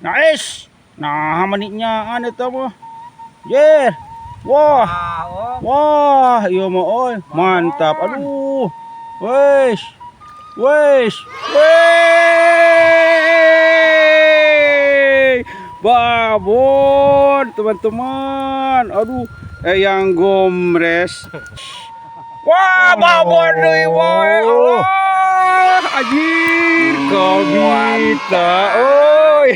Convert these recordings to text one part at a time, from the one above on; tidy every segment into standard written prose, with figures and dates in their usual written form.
Nice. Nah, maniknya anu tah mah. Jer. Wah. Wah, iya mah oi. Mantap. Aduh. Wes. Wes. Wey. Babon, teman-teman. Aduh, yang gomres. Wah, babon deui boy. Allah, anjir. Kabita. Oi.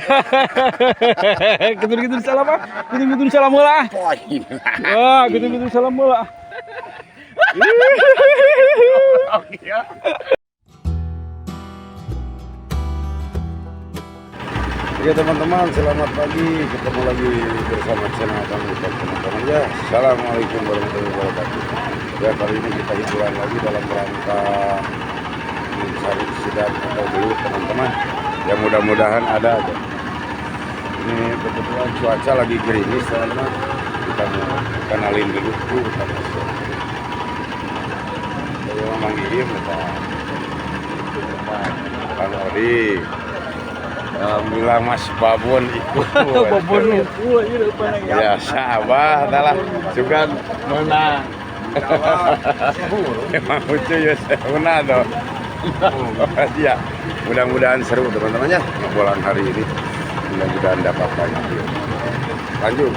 Gitu-gitu salam ah. Gitu-gitu salam heula. Wah, gitu-gitu salam heula. Oke teman-teman, selamat pagi. Ketemu lagi bersama channel kami teman-teman ya. Assalamualaikum warahmatullahi wabarakatuh. Ya, kali ini kita hiburan lagi dalam rangka mencari sidat atau belut teman-teman. Ya mudah-mudahan ada aja. Ini kebetulan cuaca lagi gerimis teman-teman. Kita mau kenalin dulu tuh kita masuk. Saya memang diem Bang Odi. Alhamdulillah Mas Babon ikut. Babon unggul ieu depan ya sabar adalah juga menang. Emang lucu ya menang tuh. Ya, mudah-mudahan seru teman-teman ya ngebolan hari ini. Mudah-mudahan dapat banyak. Lanjut.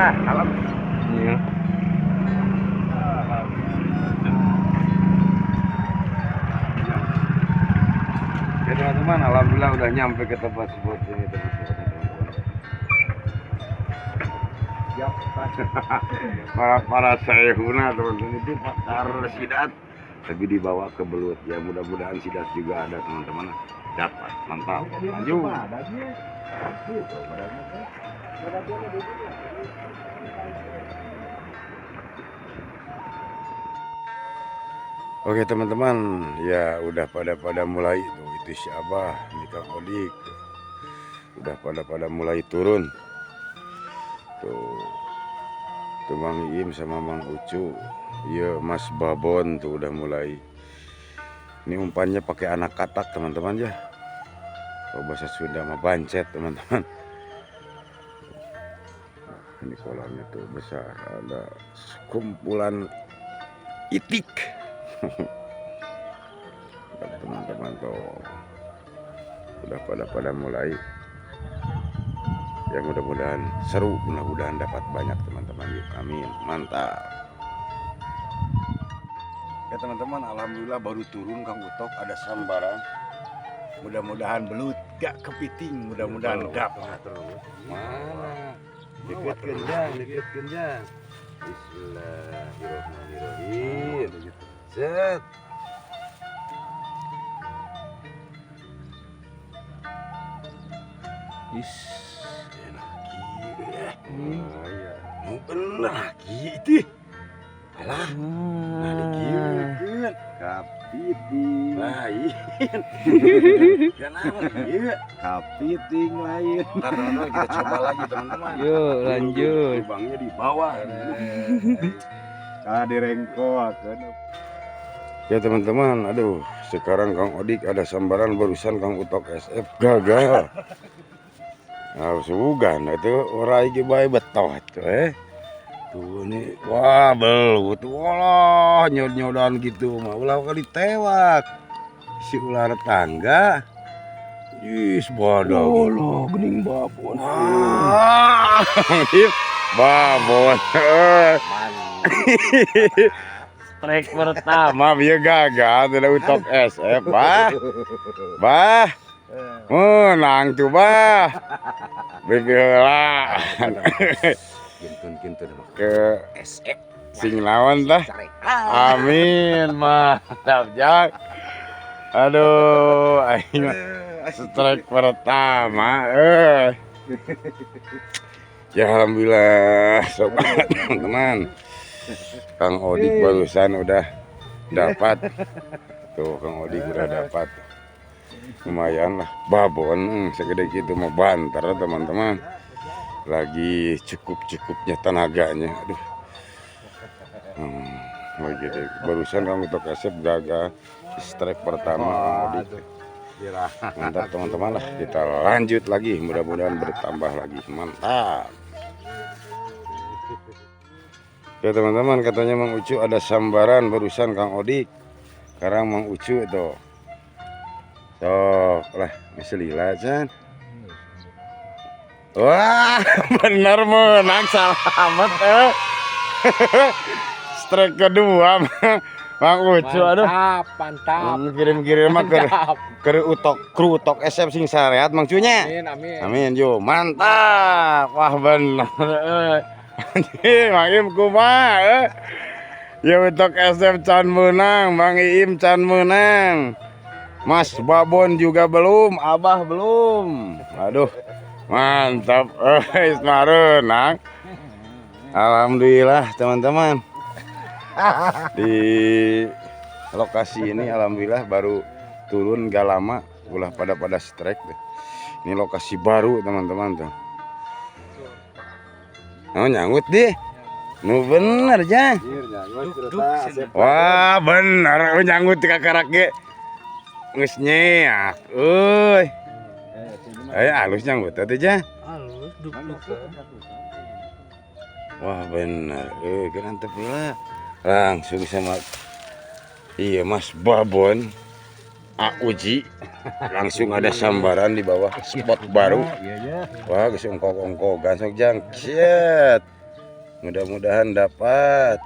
Alam. Iya. Ya teman-teman, alhamdulillah udah nyampe ke tempat spot ini teman-teman. Para sayhuna teman-teman itu pakar sidat, tapi dibawa ke belut ya, mudah-mudahan sidat juga ada teman-teman, dapat mantap. Lanjut. Oke teman-teman, ya udah pada mulai tuh, itu si Abah, ini Kang Odik tuh. Udah pada mulai turun. Tuh Mang Iim sama Mang Ucu. Iya Mas Babon tuh udah mulai. Ini umpannya pakai anak katak teman-teman ya. Kalau bahasa Sunda mah bancet teman-teman. Ini kolamnya tuh besar, ada sekumpulan itik. Teman-teman tuh udah pada mulai ya, mudah-mudahan seru, mudah-mudahan dapat banyak teman-teman. Amin, mantap ya teman-teman. Alhamdulillah baru turun Kang Utok, ada sambaran, mudah-mudahan belut gak kepiting, mudah-mudahan dapat terus. Mana deket kenjang. Bismillahirrahmanirrahim. Set. Is. Enak kieu ya. Ya. Nu bener kieu. Alah. Nah dikieukeun kapiting lain. Kenapa kieu? Kapiting lain. Ntar kita coba lagi teman-teman. Yuk, lanjut. Lubangnya di bawah. Direngkoakeun. Ya teman-teman, aduh, sekarang Kang Odik ada sambaran, barusan Kang Utok SF gagal. Nah, sugan itu orang iki bae betot tuh nih, wah belut, walah nyod-nyodan gitu mah ulah kali tewak si ular tangga. Is bodoh. Oh lo, gening babon. Wah, babon. Strike pertama. Maaf ya gagal, tidak Utok SF, bah. Menang tuh bah. Bibila. Gintun ke SF sing lawan tah. Amin, mantap Jak. Aduh, aing strike pertama. Ya alhamdulillah sobat teman-teman. Kang Odik barusan udah dapat. Tuh Kang Odik udah dapat. Lumayan lah babon segede gitu mau bantar teman-teman. Lagi cukup-cukupnya tenaganya. Aduh. Lagi deh. Barusan kamu tok asep gagal strike pertama Kang Odik. Mantap teman-teman lah, kita lanjut lagi, mudah-mudahan bertambah lagi. Mantap. Ya teman-teman, katanya Mang Ucu ada sambaran barusan Kang Odik. Sekarang Mang Ucu tuh. Sok lah, misalnya Chan. Wah, benar menang, selamat strike kedua Mang Ucu. Aduh, mantap. Kirim-kirim mah ke kru utok SF sing sareat Mang Cunya. Amin, amin. Amin yo, mantap. Wah benar. Anjing, Mang Im kumaha? Ya utok SF can menang, Mang Im can menang. Mas Babon juga belum, Abah belum. Aduh, mantap. Ismarenang. Alhamdulillah teman-teman. Di lokasi ini alhamdulillah baru turun gak lama, ulah pada strike deh. Ini lokasi baru teman-teman tuh. Oh nyanggut deh. Nu bener aja. Wah bener, nyanggut di kakarak ge. Geus nyeak. Euy. Halus nyanggut atuh ja. Halus, duk. Wah bener, kan antep lah. Langsung sama iya Mas Babon Auji langsung ada sambaran di bawah spot baru. Wah geus ongkog-ongkogan sok jang. Cet. Mudah-mudahan dapat.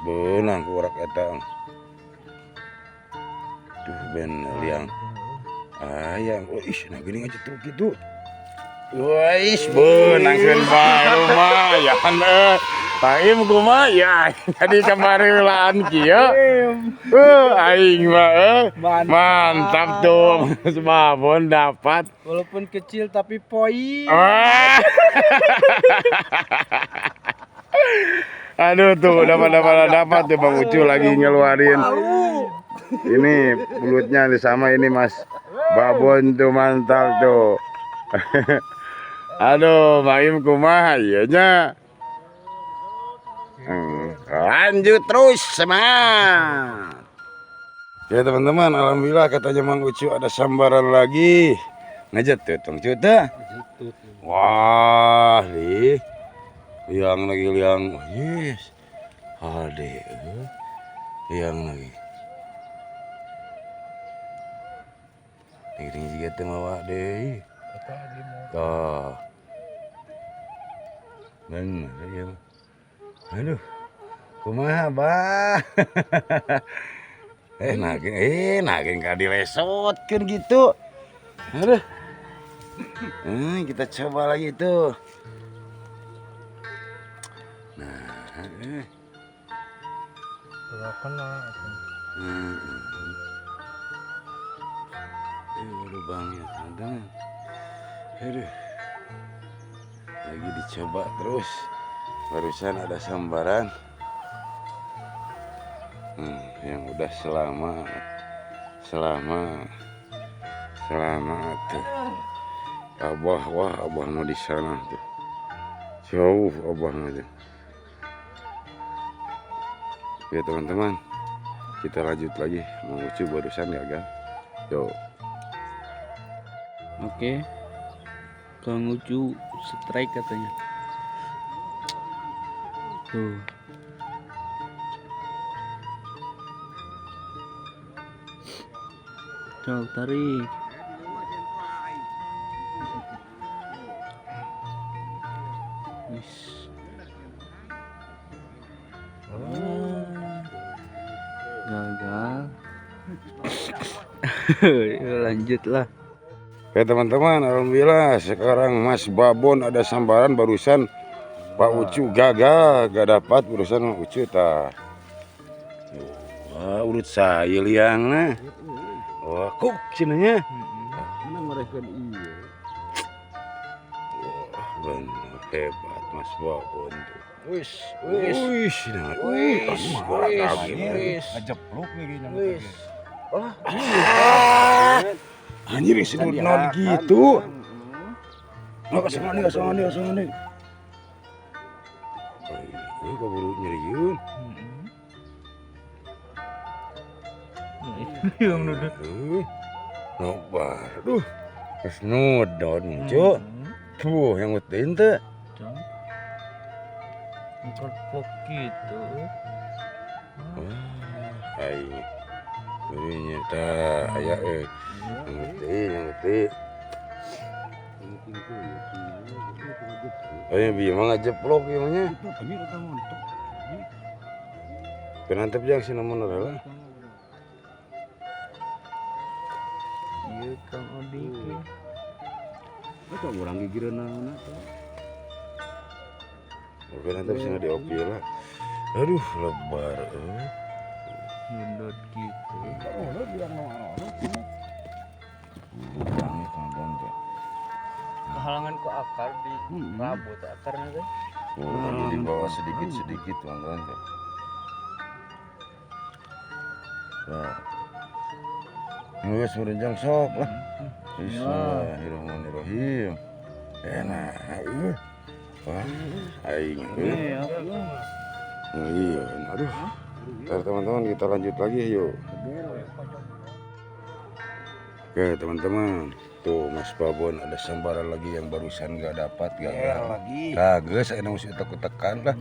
Beunang ku urak eta. Tuh bener yang ayang. Oh ih nah geuning aja tuh gitu. Wais beunang keun baru mah ya Taim kumaha ya jadi kemarin kieu. Aing mah mantap tuh Mas Babon dapat. Walaupun kecil tapi poin. Aduh tuh dapat tuh Bang Ucu lagi ngeluarin. Ini mulutnya sama ini Mas Babon tuh mantap tuh. Aduh, Maim kumaha ieu nya. Lanjut terus semangat. Ya teman-teman, alhamdulillah katanya Mang Ucu ada sambaran lagi. Ngajat tuh tong cuta. Wah, nih. Liang lagi liang. Yes. Ade. Liang lagi. Ini juga teh mawa deui. Tuh. Bener ya. Aduh. Kumaha, Bah? Naging ka dilesotkeun gitu. Aduh. Kita coba lagi tuh. Nah, kena. Lubang ya, teman-teman. Aduh. Lagi dicoba terus. Barusan ada sambaran. Yang udah selama tuh. Abah mau di sana tuh. Jauh abahnya tuh. Ya teman-teman, kita lanjut lagi. Mang Ucu barusan gagal. Yo. Oke. Kang Ucu strike katanya. Tuh. Coba tarik. Gagal. Lanjutlah. Ya teman-teman, alhamdulillah sekarang Mas Babon ada sambaran barusan Pak Ucu gagal, gak dapat urusan Mang Ucu tah. Wah, urut saya liangna. Wah, kok cenanya. Mana mereka iya. bener hebat Mas Babon tuh. Wis, Wih, nah, Ngejepluk nih kayaknya. wis. anjir sedut naon gitu. Nggak kesana nih. Ini keburu nyeriun. Yang nudut. Nobar, aduh, terus nudon, cuk. Tuh, yang ngutin teh. Kok gitu. Aing, ini nyata, ayah yang ngerti. Ayo biar ngajeplok ieunya. Penantep jang sih namun rela. Iya Kang Odi. Itu orang gigireun naon Penantep sih diopi lah. Aduh, lebar. Nudut gitu. Halangan ku akar di rambut akarnya teh. Jadi bawa sedikit teman-teman. Nah, nggak surenjang sok lah. Bismillahirrahmanirrahim. Enak, wah, aing. Iya, aduh. Ntar teman-teman kita lanjut lagi yuk. Oke teman-teman, tuh Mas Babon ada sambaran lagi yang barusan gak dapat lagi. kagak saya mesti tekan lah.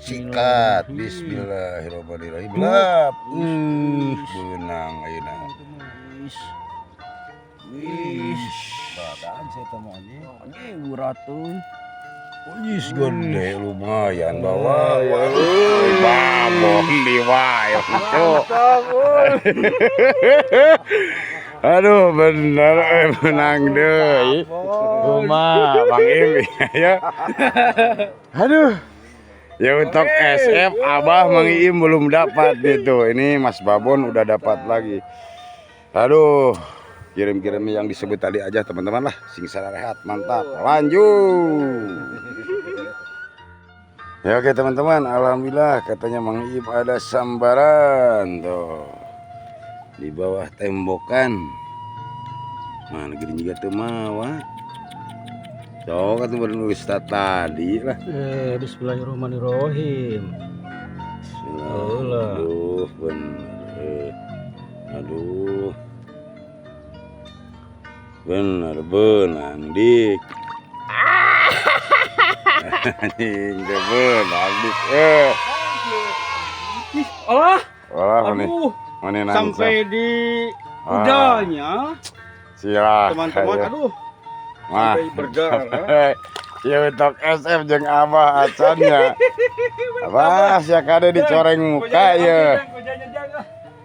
Sikat, bismillahirrahmanirrahim. Belap. Benang ayeuna. Wis. Badaan saya temuannya. Ini uratun. Wis gede lumayan bawa ya. Babon di wae. Aduh bener menang deh. Rumah Bang Imi ya. Aduh. Ya untuk SF Abah Mang Iim belum dapat gitu. Ini Mas Babon udah dapat lagi. Aduh, kirim-kirim yang disebut tadi aja teman-teman lah. Sing rehat mantap. Lanjut. Ya oke teman-teman, alhamdulillah katanya Mang Iim ada sambaran tuh. Di bawah tembokan. Mana gini juga tuh mawa. Coba tuh baru nulis tadi lah. Bismillahirrahmanirrahim. Allah. Aduh, bener. Aduh. Bener benang dik. Anjing teh benang dik. Allah. Wah, mana? Aduh. Mana Sampai di udahnya. Silah. Teman-teman, aduh. Mah. Sampai bergerak. Ya untuk SF jeung Abah acannya. Abah sia kade dicoreng muka ya.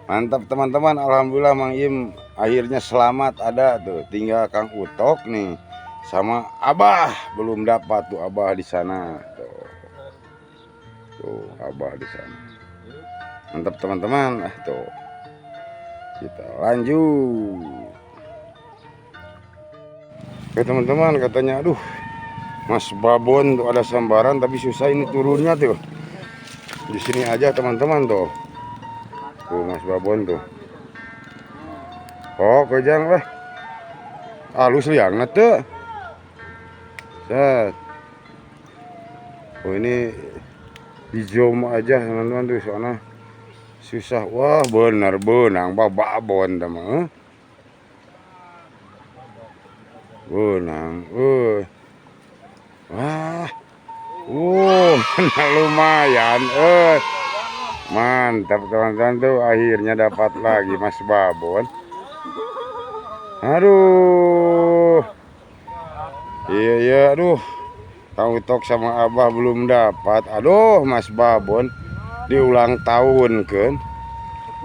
Mantap teman-teman, alhamdulillah Mang Iim akhirnya selamat ada tuh. Tinggal Kang Utok nih sama Abah belum dapat tuh Abah di sana. Tuh Abah di sana. Mantap teman-teman. Tuh. Kita lanjut. Oke teman-teman, katanya aduh Mas Babon tuh ada sambaran tapi susah ini turunnya tuh. Di sini aja teman-teman tuh. Tuh Mas Babon tuh. Oh, kejang lah. Halus liangna tuh. Set. Oh ini di zoom aja teman-teman tuh soalnya susah. Wah, benar benang Babon teman. Benang. Wah. Lumayan. Mantap teman-teman tuh akhirnya dapat lagi Mas Babon. Aduh. Iya aduh. Kang Utok sama Abah belum dapat. Aduh Mas Babon diulang tahun kan.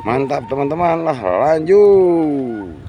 Mantap teman-teman lah lanjut.